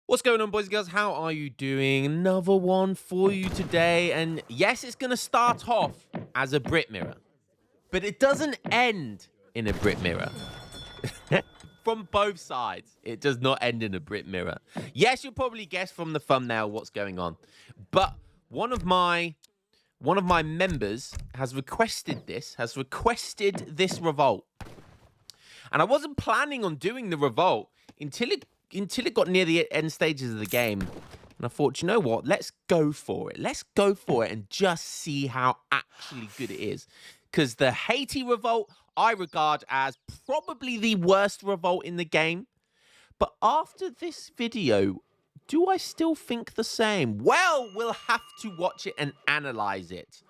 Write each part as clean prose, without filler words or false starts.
What's going on, boys and girls? How are you doing? Another one for you today. And yes, it's going to start off as a Brit mirror, but it doesn't end in a Brit mirror. From both sides, it does not end in a Brit mirror. Yes, you'll probably guess from the thumbnail what's going on, but one of my members has requested this revolt, and I wasn't planning on doing the revolt until it got near the end stages of the game. And I thought, you know what? Let's go for it. Let's go for it and just see how actually good it is. Because the Haiti revolt, I regard as probably the worst revolt in the game. But after this video, do I still think the same? Well, we'll have to watch it and analyze it.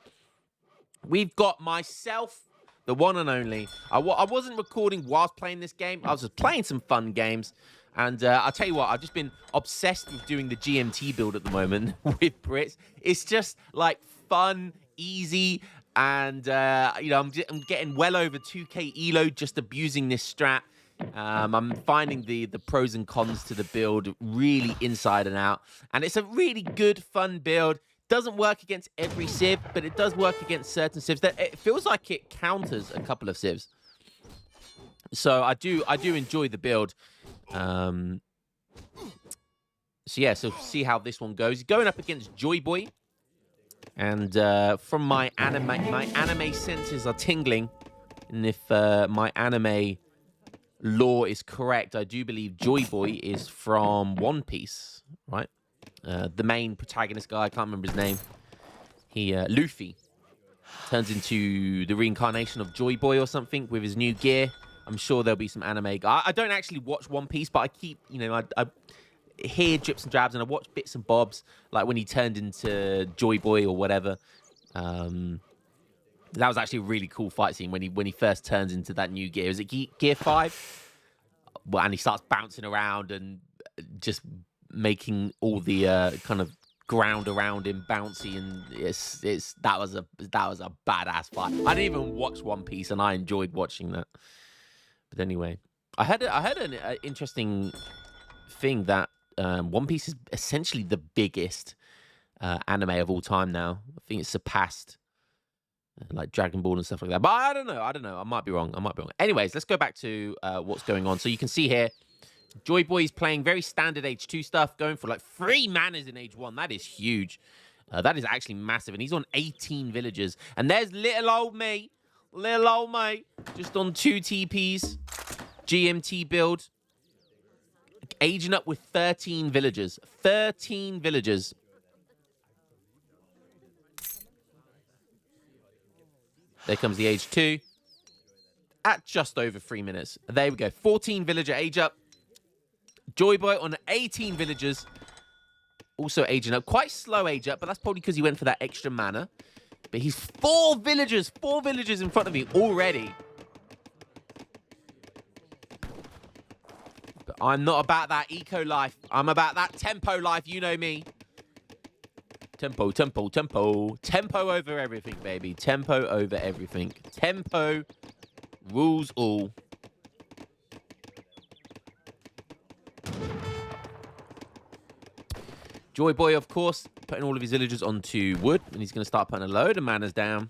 We've got myself, the one and only. I wasn't recording whilst playing this game. I was just playing some fun games. And I'll tell you what, I've just been obsessed with doing the GMT build at the moment with Brits. It's just like fun, easy, and you know, I'm getting well over 2k elo just abusing this strat. I'm finding the pros and cons to the build really inside and out, and it's a really good, fun build. Doesn't work against every civ, but it does work against certain civs. That it feels like it counters a couple of civs. So I do enjoy the build. So yeah, so see how this one goes. Going up against Joy Boy, and from my anime senses are tingling, and if my anime lore is correct, I do believe Joy Boy is from One Piece, right? The main protagonist guy, I can't remember his name. He Luffy turns into the reincarnation of Joy Boy or something with his new gear. I'm sure there'll be some anime. I don't actually watch One Piece, but I keep, you know, I hear drips and drabs, and I watch bits and bobs, like when he turned into Joy Boy or whatever. That was actually a really cool fight scene when he first turns into that new gear. Is it Gear 5? Well, and he starts bouncing around and just making all the kind of ground around him bouncy, and that was a badass fight. I didn't even watch One Piece, and I enjoyed watching that. But anyway, I heard an interesting thing that One Piece is essentially the biggest anime of all time now. I think it's surpassed like Dragon Ball and stuff like that. But I don't know. I might be wrong. Anyways, let's go back to what's going on. So you can see here, Joy Boy is playing very standard H2 stuff, going for like 3 manas in H1. That is huge. That is actually massive. And he's on 18 villagers. And there's little old me, just on 2 TPs. GMT build. Aging up with 13 villagers. 13 villagers. There comes the age 2 at just over 3 minutes. There we go. 14 villager age up. Joy Boy on 18 villagers. Also aging up. Quite slow age up, but that's probably because he went for that extra mana. But he's 4 villagers in front of me already. But I'm not about that eco life. I'm about that tempo life. You know me. Tempo. Tempo over everything, baby. Tempo over everything. Tempo rules all. Joy Boy, of course, putting all of his villagers onto wood, and he's going to start putting a load of manas down.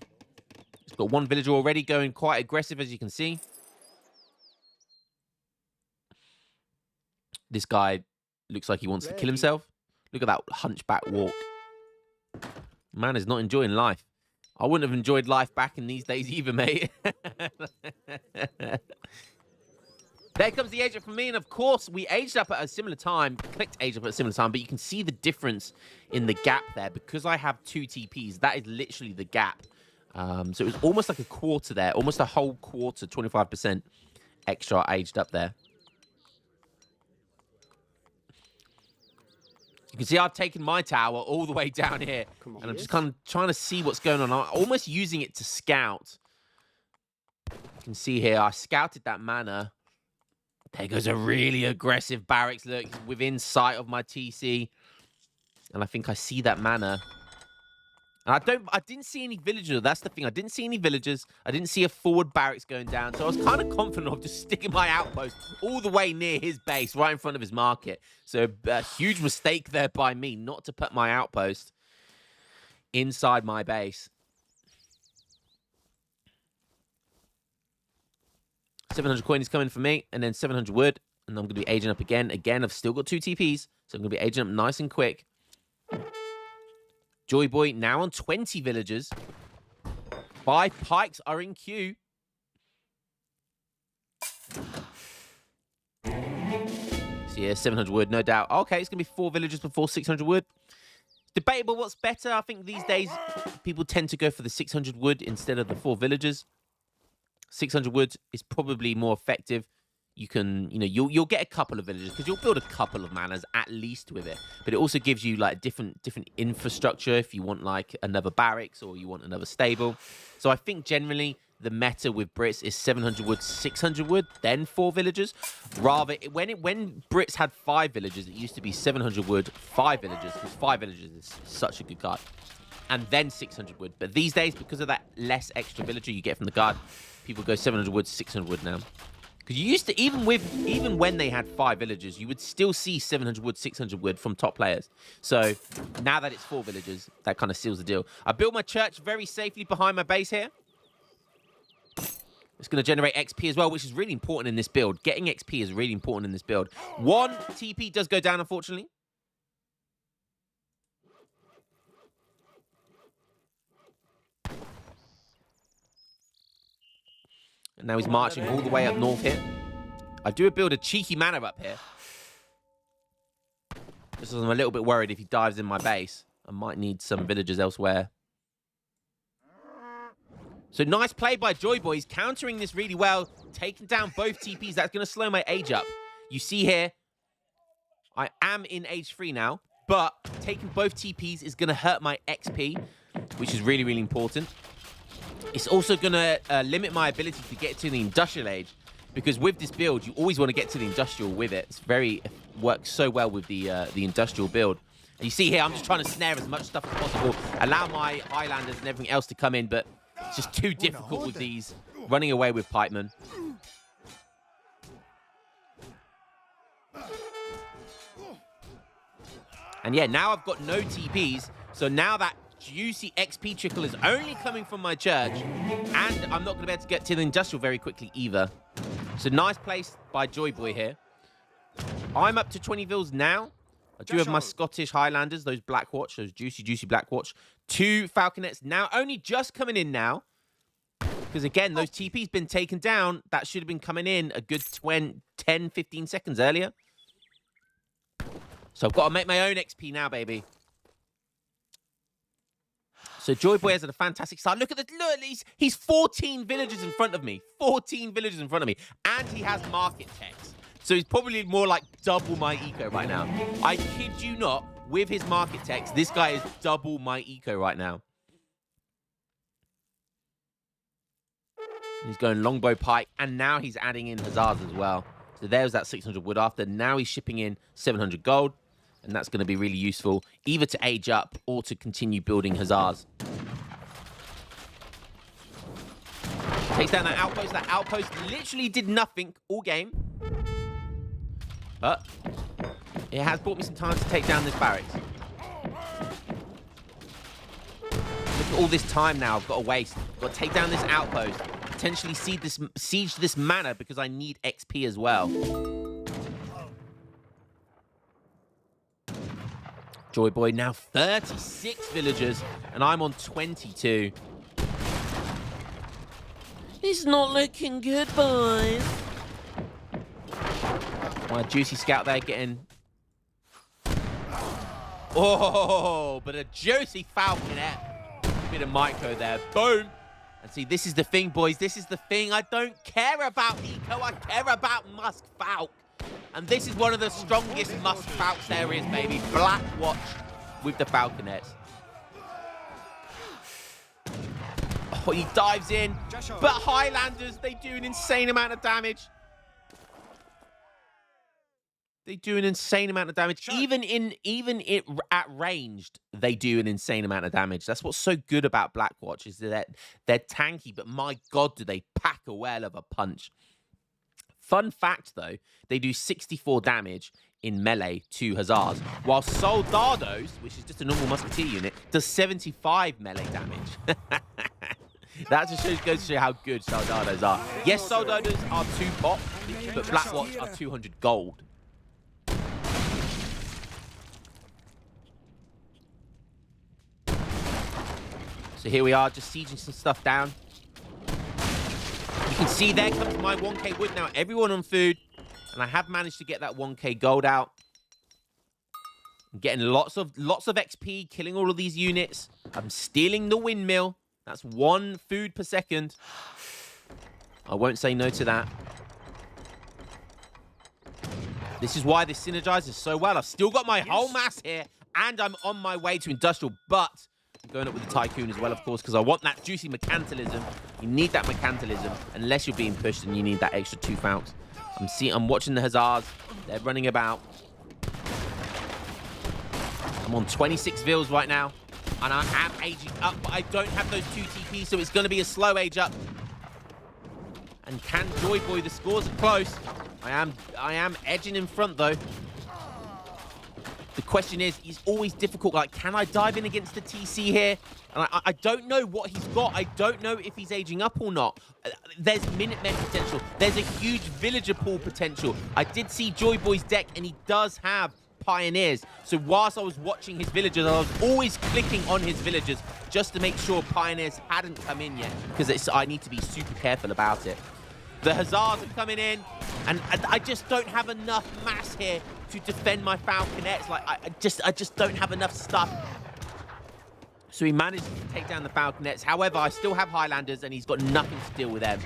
He's got 1 villager already going quite aggressive, as you can see. This guy looks like he wants to kill himself. Look at that hunchback walk. Man is not enjoying life. I wouldn't have enjoyed life back in these days either, mate. There comes the age up from me, and of course, we aged up at a similar time, clicked age up at a similar time, but you can see the difference in the gap there. Because I have 2 TPs, that is literally the gap. So it was almost like a quarter there, almost a whole quarter, 25% extra aged up there. You can see I've taken my tower all the way down here, and I'm just kind of trying to see what's going on. I'm almost using it to scout. You can see here, I scouted that mana. There goes a really aggressive barracks. Look, within sight of my TC. And I think I see that mana. And I didn't see any villagers. That's the thing. I didn't see any villagers. I didn't see a forward barracks going down. So I was kind of confident of just sticking my outpost all the way near his base, right in front of his market. So a huge mistake there by me not to put my outpost inside my base. 700 coin is coming for me, and then 700 wood. And I'm going to be aging up again. Again, I've still got 2 TPs, so I'm going to be aging up nice and quick. Joy Boy now on 20 villagers. 5 pikes are in queue. So yeah, 700 wood, no doubt. Okay, it's going to be 4 villagers before 600 wood. It's debatable what's better. I think these days people tend to go for the 600 wood instead of the 4 villagers. 600 wood is probably more effective. You can, you'll get a couple of villagers because you'll build a couple of manors at least with it. But it also gives you like different infrastructure if you want like another barracks or you want another stable. So I think generally the meta with Brits is 700 wood, 600 wood, then 4 villagers. Rather, when Brits had 5 villagers, it used to be 700 wood, 5 villagers, because 5 villagers is such a good card. And then 600 wood. But these days, because of that less extra villager you get from the card, people go 700 wood, 600 wood now. Because you used to, even when they had 5 villagers, you would still see 700 wood, 600 wood from top players. So now that it's 4 villagers, that kind of seals the deal. I built my church very safely behind my base here. It's going to generate XP as well, which is really important in this build. Getting XP is really important in this build. 1 TP does go down, unfortunately. And now he's marching all the way up north here. I do build a cheeky manor up here. Just as I'm a little bit worried if he dives in my base. I might need some villagers elsewhere. So nice play by Joy Boy. He's countering this really well. Taking down both TPs. That's going to slow my age up. You see here, I am in age 3 now. But taking both TPs is going to hurt my XP, which is really, really important. It's also going to limit my ability to get to the industrial age, because with this build, you always want to get to the industrial with it. It works so well with the industrial build. And you see here, I'm just trying to snare as much stuff as possible, allow my Highlanders and everything else to come in, but it's just too difficult with these running away with pikemen. And yeah, now I've got no TPs, so now that juicy XP trickle is only coming from my church, and I'm not going to be able to get to the industrial very quickly either. So nice place by Joy Boy here. I'm up to 20 vills now. I do have my Scottish Highlanders, those Blackwatch, those juicy Blackwatch. 2 Falconets now, only just coming in now. Because again, those TP's been taken down. That should have been coming in a good 10, 15 seconds earlier. So I've got to make my own XP now, baby. So Joy Boy has had a fantastic start. Look at this. Look, he's 14 villagers in front of me. 14 villagers in front of me. And he has market techs. So he's probably more like double my eco right now. I kid you not, with his market techs, this guy is double my eco right now. He's going longbow pike, and now he's adding in hussars as well. So there's that 600 wood after. Now he's shipping in 700 gold. And that's going to be really useful, either to age up or to continue building hussars. Takes down that outpost. That outpost literally did nothing all game. But it has bought me some time to take down this barracks. Look at all this time now I've got to waste. I've got to take down this outpost. Potentially siege this manor because I need XP as well. Joy Boy now 36 villagers, and I'm on 22. It's not looking good, boys. My juicy scout there getting... Oh, but a juicy falconet. Bit of micro there. Boom. And see, this is the thing, boys. This is the thing. I don't care about eco. I care about Musk Falk. And this is one of the strongest Musk Falks there is, baby. Blackwatch with the falconets. Oh, he dives in. But Highlanders, they do an insane amount of damage. They do an insane amount of damage. Even at ranged, they do an insane amount of damage. That's what's so good about Blackwatch is that they're tanky, but my God, do they pack a whale of a punch. Fun fact, though, they do 64 damage in melee to Hussars, while Soldados, which is just a normal musketeer unit, does 75 melee damage. That just goes to show how good Soldados are. Yes, Soldados are 2 pop, but Blackwatch are 200 gold. So here we are, just sieging some stuff down. You can see there comes my 1k wood now. Everyone on food. And I have managed to get that 1k gold out. I'm getting lots of XP, killing all of these units. I'm stealing the windmill. That's 1 food per second. I won't say no to that. This is why this synergizes so well. I've still got my whole mass here. And I'm on my way to industrial, but I'm going up with the Tycoon as well, of course, because I want that juicy mercantilism. You need that mercantilism. Unless you're being pushed, and you need that extra 2 Falcons. I'm watching the Hussars. They're running about. I'm on 26 Vils right now. And I am aging up, but I don't have those 2 TPs, so it's going to be a slow age up. And can Joy Boy, the scores are close. I am edging in front, though. The question is, he's always difficult. Like, can I dive in against the TC here? And I don't know what he's got. I don't know if he's aging up or not. There's Minutemen potential. There's a huge villager pool potential. I did see Joy Boy's deck, and he does have Pioneers. So whilst I was watching his villagers, I was always clicking on his villagers just to make sure Pioneers hadn't come in yet, because I need to be super careful about it. The Hussars are coming in, and I just don't have enough mass here to defend my Falconets. Like, I just don't have enough stuff. So he managed to take down the Falconets. However, I still have Highlanders, and he's got nothing to deal with them.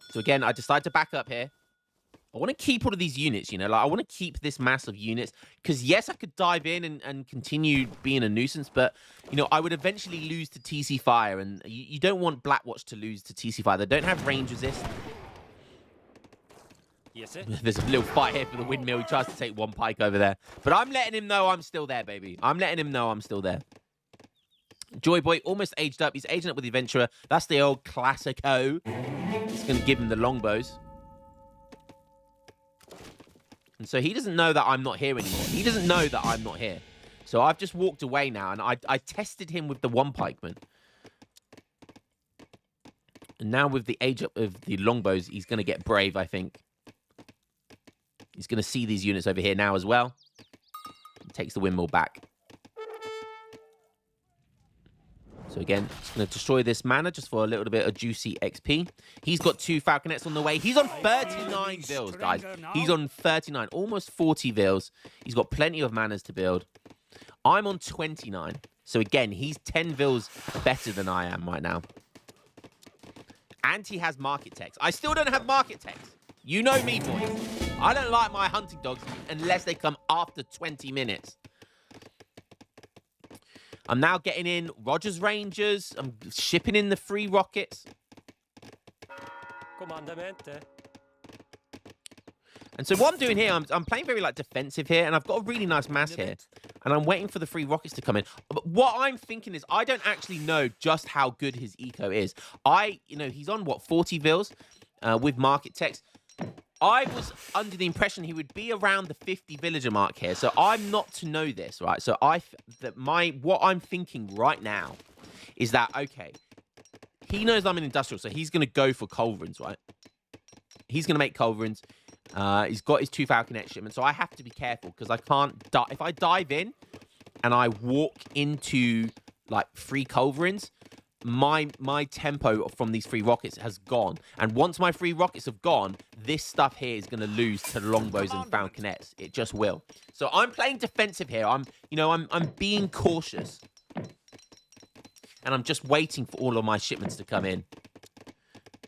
So again, I decided to back up here. I want to keep all of these units, you know, like I want to keep this mass of units, because yes, I could dive in and continue being a nuisance, but, you know, I would eventually lose to TC Fire, and you don't want Blackwatch to lose to TC Fire. They don't have range resist. Yes, sir. There's a little fight here for the windmill. He tries to take 1 pike over there, but I'm letting him know I'm still there, baby. I'm letting him know I'm still there. Joy Boy almost aged up. He's aging up with the Adventurer. That's the old classico. It's going to give him the longbows. And so he doesn't know that I'm not here anymore. He doesn't know that I'm not here. So I've just walked away now, and I tested him with the 1 pikeman. And now with the age up of the longbows, he's going to get brave, I think. He's going to see these units over here now as well. He takes the windmill back. So again, just going to destroy this mana just for a little bit of juicy XP. He's got 2 Falconets on the way. He's on 39 Vils, guys. He's on 39, almost 40 Vils. He's got plenty of manas to build. I'm on 29. So again, he's 10 Vils better than I am right now. And he has market text. I still don't have market text. You know me, boys. I don't like my hunting dogs unless they come after 20 minutes. I'm now getting in Rogers Rangers. I'm shipping in the free rockets. And so what I'm doing here, I'm playing very like defensive here, and I've got a really nice mass here. And I'm waiting for the free rockets to come in. But what I'm thinking is I don't actually know just how good his eco is. You know, he's on, what, 40 Vils with market text. I was under the impression he would be around the 50 villager mark here, so I'm not to know this, right? So what I'm thinking right now is that, okay, he knows I'm an industrial, so he's going to go for culverins, right? He's going to make culverins. He's got his 2 Falconet shipments, so I have to be careful, because I can't die. If I dive in and I walk into like 3 culverins, my tempo from these free rockets has gone. And once my free rockets have gone, this stuff here is going to lose to longbows and falconets. It just will. So I'm playing defensive here. I'm being cautious. And I'm just waiting for all of my shipments to come in.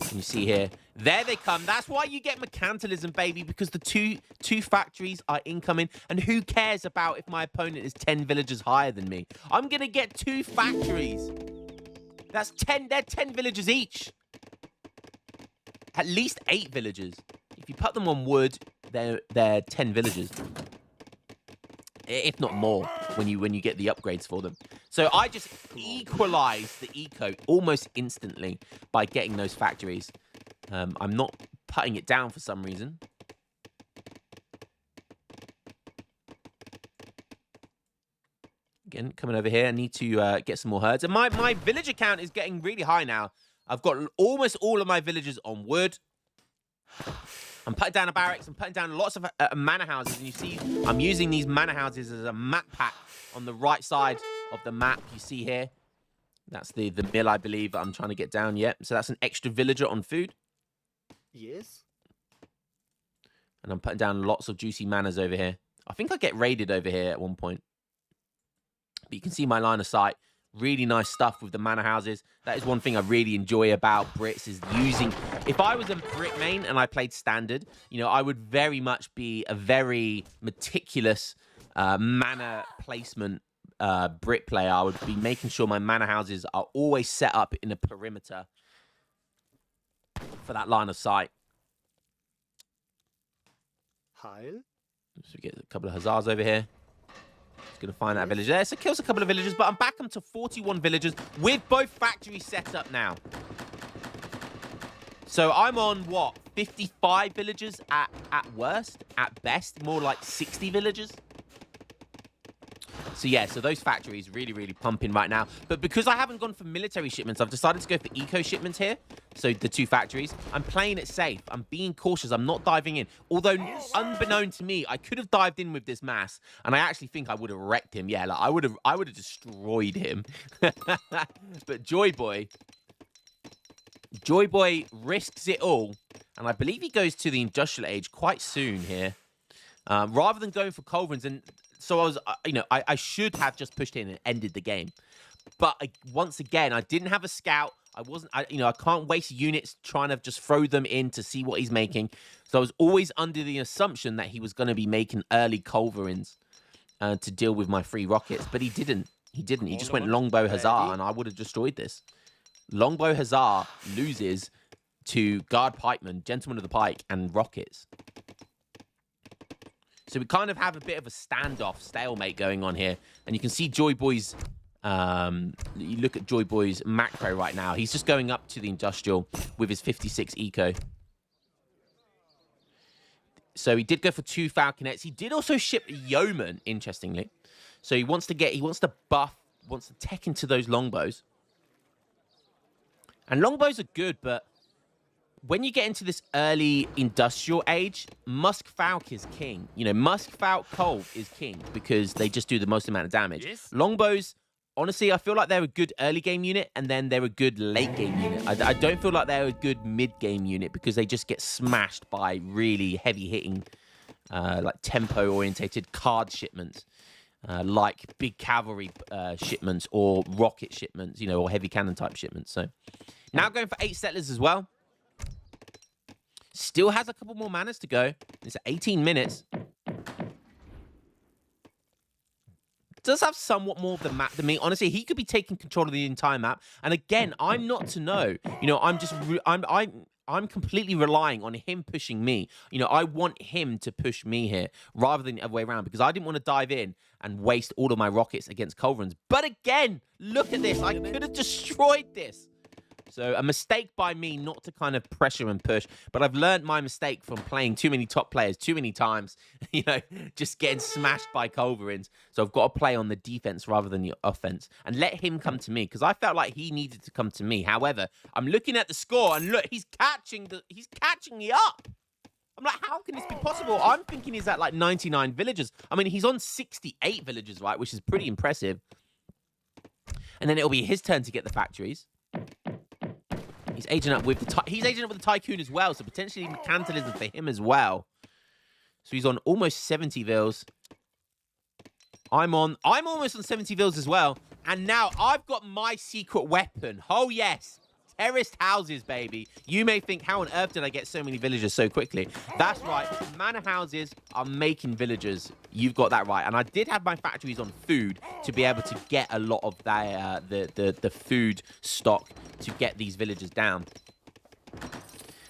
Can you see here? There they come. That's why you get mercantilism, baby, because the two factories are incoming. And who cares about if my opponent is 10 villagers higher than me? I'm going to get 2 factories. That's 10. They're 10 villagers each. At least 8 villagers. If you put them on wood, they're 10 villagers. If not more, when you get the upgrades for them. So I just equalized the eco almost instantly by getting those factories. I'm not putting it down for some reason. Again, coming over here, I need to get some more herds. And my villager count is getting really high now. I've got almost all of my villagers on wood. I'm putting down a barracks. I'm putting down lots of manor houses. And you see, I'm using these manor houses as a map pack on the right side of the map. You see here. That's the mill, I believe, that I'm trying to get down yet. So that's an extra villager on food. Yes. And I'm putting down lots of juicy manors over here. I think I get raided over here at one point. But you can see my line of sight. Really nice stuff with the manor houses. That is one thing I really enjoy about Brits is using... If I was a Brit main and I played standard, you know, I would very much be a very meticulous manor placement Brit player. I would be making sure my manor houses are always set up in a perimeter for that line of sight. Heil. So we get a couple of hussars over here. Just going to find that villager there. So kills a couple of villagers, but I'm back up to 41 villagers with both factories set up now. So I'm on, what, 55 villagers at worst? At best, more like 60 villagers? So yeah, so those factories really, really pumping right now. But because I haven't gone for military shipments, I've decided to go for eco shipments here. So the 2 factories. I'm playing it safe. I'm being cautious. I'm not diving in. Although, unbeknown to me, I could have dived in with this mass, and I actually think I would have wrecked him. Yeah, like I would have destroyed him. But Joy Boy risks it all, and I believe he goes to the industrial age quite soon here. Rather than going for culverins, and so I was, I should have just pushed in and ended the game. But once again, I didn't have a scout. I can't waste units trying to just throw them in to see what he's making. So I was always under the assumption that he was going to be making early culverins to deal with my free rockets. But he didn't. He didn't. He just went longbow hussar, and I would have destroyed this. Longbow hussar loses to guard pikeman, gentleman of the pike, and rockets. So we kind of have a bit of a standoff, stalemate going on here. And you can see Joy Boy's... you look at Joy Boy's macro right now. He's just going up to the industrial with his 56 eco. So he did go for 2 falconets. He did also ship a yeoman, interestingly. So he wants to tech into those longbows. And longbows are good, but when you get into this early industrial age, Musk Falk is king. You know, Musk Falk Cove is king because they just do the most amount of damage. Yes. Longbows, honestly, I feel like they're a good early game unit, and then they're a good late game unit. I don't feel like they're a good mid game unit because they just get smashed by really heavy hitting, like tempo orientated card shipments, like big cavalry shipments or rocket shipments, you know, or heavy cannon type shipments. So now going for 8 settlers as well. Still has a couple more manors to go. It's 18 minutes. Does have somewhat more of the map than me. Honestly, he could be taking control of the entire map. And again, I'm not to know. You know, I'm completely relying on him pushing me. You know, I want him to push me here rather than the other way around because I didn't want to dive in and waste all of my rockets against culverins. But again, look at this. I could have destroyed this. So a mistake by me not to kind of pressure and push. But I've learned my mistake from playing too many top players too many times, you know, just getting smashed by culverins. So I've got to play on the defense rather than the offense and let him come to me because I felt like he needed to come to me. However, I'm looking at the score and look, he's catching me up. I'm like, how can this be possible? I'm thinking he's at like 99 villagers. I mean, he's on 68 villagers, right? Which is pretty impressive. And then it'll be his turn to get the factories. He's aging up with the tycoon as well, so potentially mercantilism for him as well. So he's on almost 70 vils. I'm almost on 70 vils as well, and now I've got my secret weapon. Oh yes, terraced houses, baby. You may think, how on earth did I get so many villagers so quickly? That's right. Manor houses are making villagers. You've got that right. And I did have my factories on food to be able to get a lot of the food stock to get these villagers down.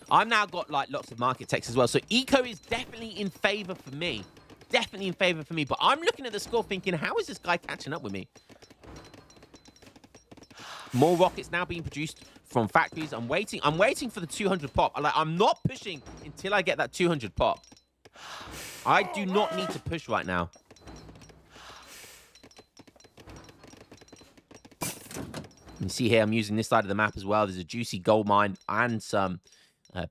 I've now got like lots of market techs as well. So eco is definitely in favor for me. Definitely in favor for me. But I'm looking at the score thinking, how is this guy catching up with me? More rockets now being produced from factories. I'm waiting for the 200 pop. I'm not pushing until I get that 200 pop. I do not need to push right now. You see here, I'm using this side of the map as well. There's a juicy gold mine and some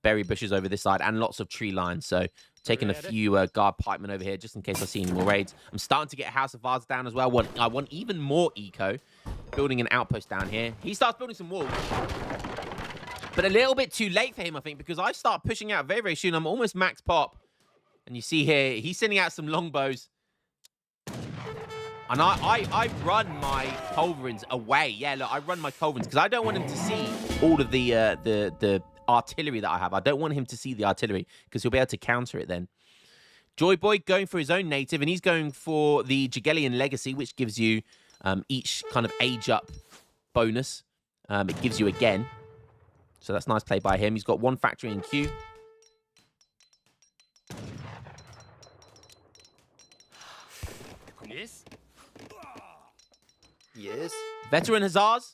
berry bushes over this side and lots of tree lines. So taking a few guard pikemen over here just in case I see any more raids. I'm starting to get House of Vars down as well. I want even more eco. Building an outpost down here. He starts building some walls. But a little bit too late for him, I think, because I start pushing out very, very soon. I'm almost max pop. And you see here, he's sending out some longbows. And I run my culverins away. Yeah, look, I run my culverins because I don't want him to see all of the artillery that I have. I don't want him to see the artillery because he'll be able to counter it then. Joy Boy going for his own native, and he's going for the Jagelian Legacy, which gives you each kind of age up bonus. It gives you again. So that's nice play by him. He's got one factory in queue. Yes. Yes. Veteran Hussars.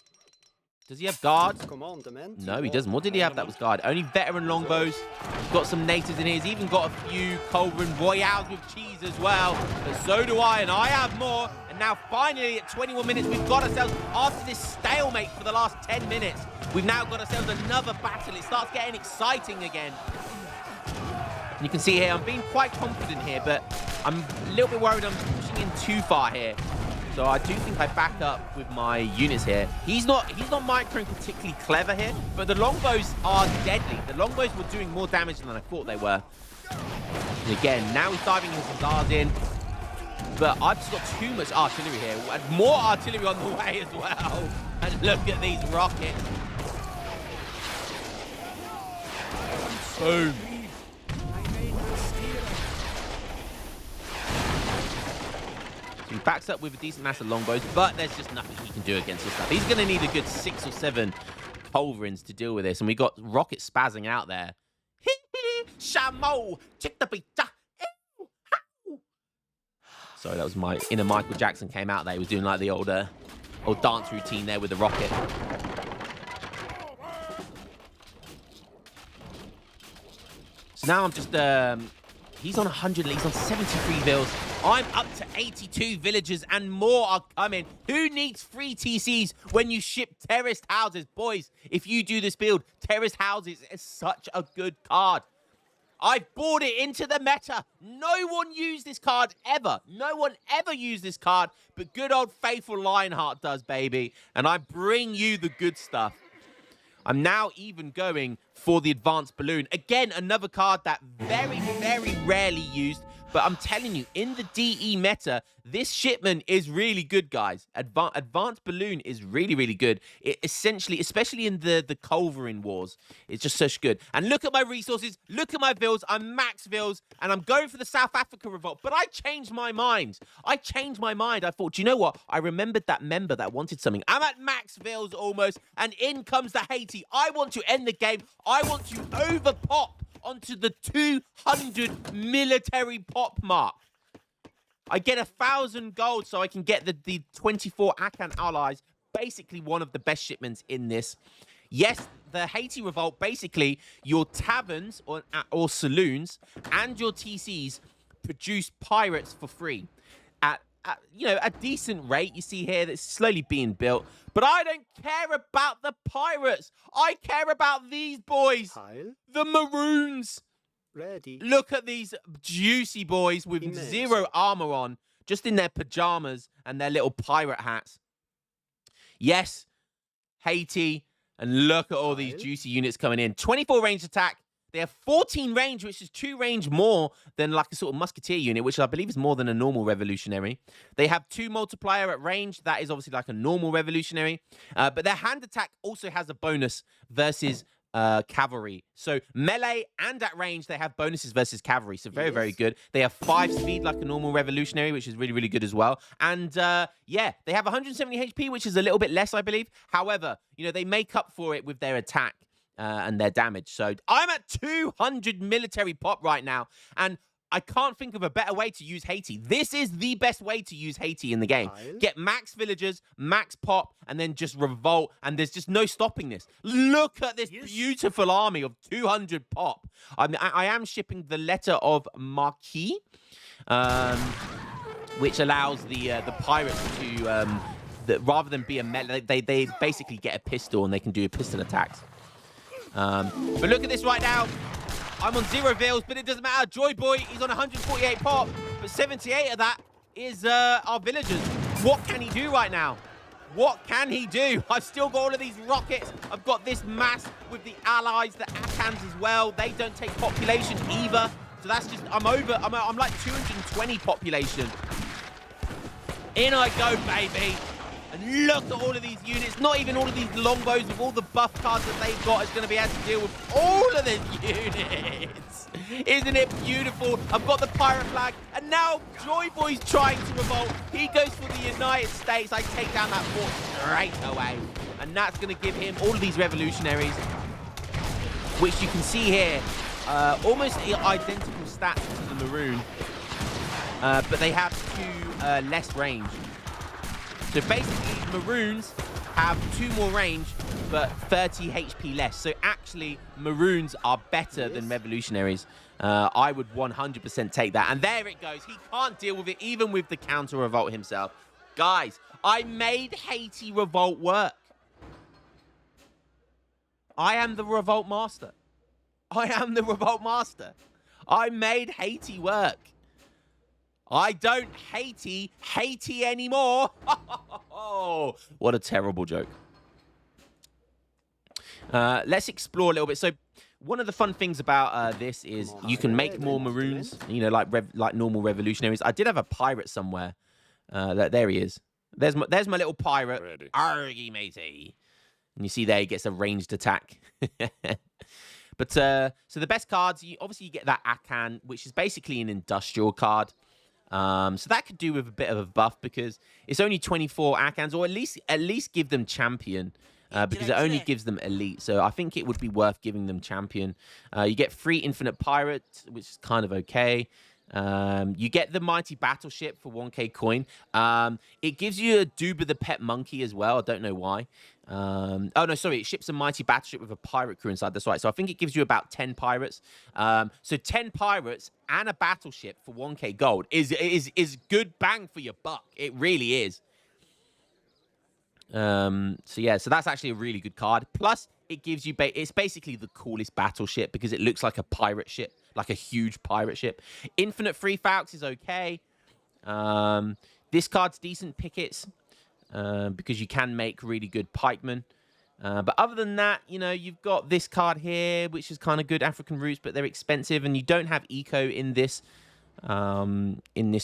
Does he have guards? Commandment. No, he doesn't. What did he have that was guard? Only veteran longbows. He's got some natives in here. He's even got a few Culverin Royales with cheese as well. But so do I, and I have more. And now finally at 21 minutes, we've got ourselves, after this stalemate for the last 10 minutes, we've now got ourselves another battle. It starts getting exciting again. And you can see here, I'm being quite confident here, but I'm a little bit worried I'm pushing in too far here. So I do think I back up with my units here. He's not microing particularly clever here, but the longbows are deadly. The longbows were doing more damage than I thought they were. And again, now he's diving his hussars in. But I've just got too much artillery here. And more artillery on the way as well. And look at these rockets. Boom. He backs up with a decent mass of longbows, but there's just nothing he can do against this stuff. He's going to need a good 6 or 7 culverins to deal with this. And we got rockets spazzing out there. Shamo, check the pizza. Sorry, that was my inner Michael Jackson came out there. He was doing like the old dance routine there with the rocket. So now I'm just, he's on 100, he's on 73 vills. I'm up to 82 villagers and more are coming. Who needs free TCs when you ship terraced houses? Boys, if you do this build, terraced houses is such a good card. I bought it into the meta. No one used this card ever. No one ever used this card, but good old faithful Lionheart does, baby. And I bring you the good stuff. I'm now even going for the advanced balloon. Again, another card that very, very rarely used. But I'm telling you, in the DE meta, this shipment is really good, guys. Advanced balloon is really, really good. It essentially, especially in the Culverin wars, it's just such good. And look at my resources. Look at my vills. I'm max vills. And I'm going for the South Africa revolt. But I changed my mind. I thought, you know what? I remembered that member that wanted something. I'm at max vills almost. And in comes the Haiti. I want to end the game. I want to overpop onto the 200 military pop mark. I get 1,000 gold so I can get the 24 Akan allies. Basically one of the best shipments in this. Yes, the Haiti revolt, basically your taverns or saloons and your TCs produce pirates for free at a decent rate. You see here that's slowly being built. But I don't care about the pirates. I care about these boys. Heil. The Maroons. Ready. Look at these juicy boys with Immense. 0 armor on, just in their pajamas and their little pirate hats. Yes, Haiti. And look at all these juicy units coming in. 24 ranged attack. They have 14 range, which is 2 range more than like a sort of musketeer unit, which I believe is more than a normal revolutionary. They have 2 multiplier at range. That is obviously like a normal revolutionary. But their hand attack also has a bonus versus cavalry. So melee and at range, they have bonuses versus cavalry. So very, very good. They have 5 speed like a normal revolutionary, which is really, really good as well. And yeah, they have 170 HP, which is a little bit less, I believe. However, you know, they make up for it with their attack. And their damage. So I'm at 200 military pop right now, and I can't think of a better way to use Haiti. This is the best way to use Haiti in the game. Get max villagers, max pop, and then just revolt, and there's just no stopping this. Look at this beautiful army of 200 pop. I am shipping the letter of Marquis, which allows the pirates to, rather than be a melee, they basically get a pistol, and they can do pistol attacks. But look at this right now. I'm on 0 vills, but it doesn't matter. Joy Boy, he's on 148 pop, but 78 of that is our villagers. What can he do right now? What can he do? I've still got all of these rockets. I've got this mass with the allies, the Akans as well. They don't take population either. So that's just, I'm like 220 population. In I go, baby. And look at all of these units. Not even all of these longbows with all the buff cards that they've got is going to be able to deal with all of the units. Isn't it beautiful? I've got the pirate flag. And now Joy Boy's trying to revolt. He goes for the United States. I take down that fort straight away. And that's going to give him all of these revolutionaries, which you can see here. Almost identical stats to the Maroon. But they have 2 less range. So basically, Maroons have 2 more range, but 30 HP less. So actually, Maroons are better than Revolutionaries. I would 100% take that. And there it goes. He can't deal with it, even with the counter-revolt himself. Guys, I made Haiti revolt work. I am the revolt master. I am the revolt master. I made Haiti work. I don't Haiti anymore. What a terrible joke. Let's explore a little bit. So one of the fun things about this is you can make more Maroons, you know, like normal revolutionaries. I did have a pirate somewhere. There he is. There's my little pirate. Argy, matey. And you see there he gets a ranged attack. But so the best cards, obviously you get that Akan, which is basically an industrial card. So that could do with a bit of a buff because it's only 24 Akans, or at least give them champion, because it only gives them elite. So I think it would be worth giving them champion. You get 3 infinite pirates, which is kind of okay. You get the mighty battleship for 1k coin. It gives you a Duba the pet monkey as well. I don't know why. Oh no, sorry, it ships a mighty battleship with a pirate crew inside. That's right. So I think it gives you about 10 pirates. So 10 pirates and a battleship for 1k gold is good bang for your buck. It really is. So yeah, so that's actually a really good card. Plus, it gives you it's basically the coolest battleship because it looks like a pirate ship, like a huge pirate ship. Infinite free Falcons is okay. This card's decent pickets. Because you can make really good pikemen. But other than that, you know, you've got this card here, which is kind of good, African roots, but they're expensive, and you don't have eco in this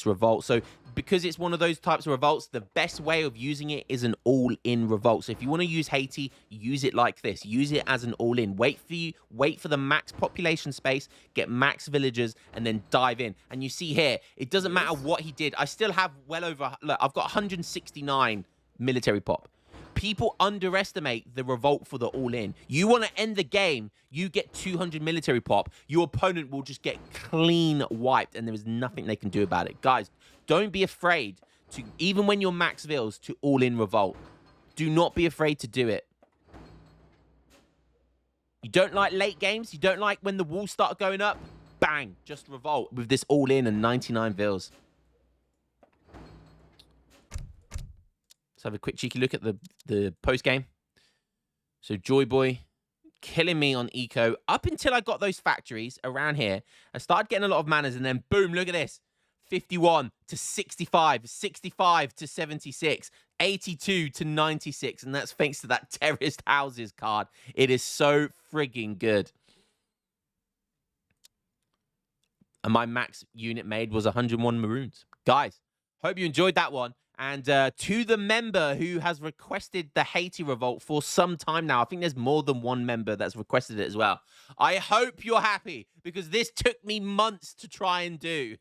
revolt. So because it's one of those types of revolts, the best way of using it is an all-in revolt. So if you want to use Haiti, use it like this. Use it as an all-in. Wait for the max population space, get max villagers, and then dive in. And you see here, it doesn't matter what he did. I still have well over, look, I've got 169 military pop. People underestimate the revolt for the all-in. You want to end the game, you get 200 military pop. Your opponent will just get clean wiped, and there is nothing they can do about it. Guys, don't be afraid to, even when you're max vills, to all-in revolt. Do not be afraid to do it. You don't like late games? You don't like when the walls start going up? Bang, just revolt with this all-in and 99 vills. Let's have a quick cheeky look at the post game. So Joy Boy killing me on eco up until I got those factories around here. I started getting a lot of manners, and then boom, look at this. 51 to 65, 65 to 76, 82 to 96, and that's thanks to that terraced houses card. It is so frigging good. And my max unit made was 101 maroons. Guys, hope you enjoyed that one. And to the member who has requested the Haiti revolt for some time now, I think there's more than one member that's requested it as well. I hope you're happy, because this took me months to try and do.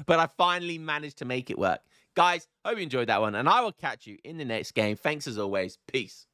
But I finally managed to make it work. Guys, hope you enjoyed that one, and I will catch you in the next game. Thanks as always. Peace.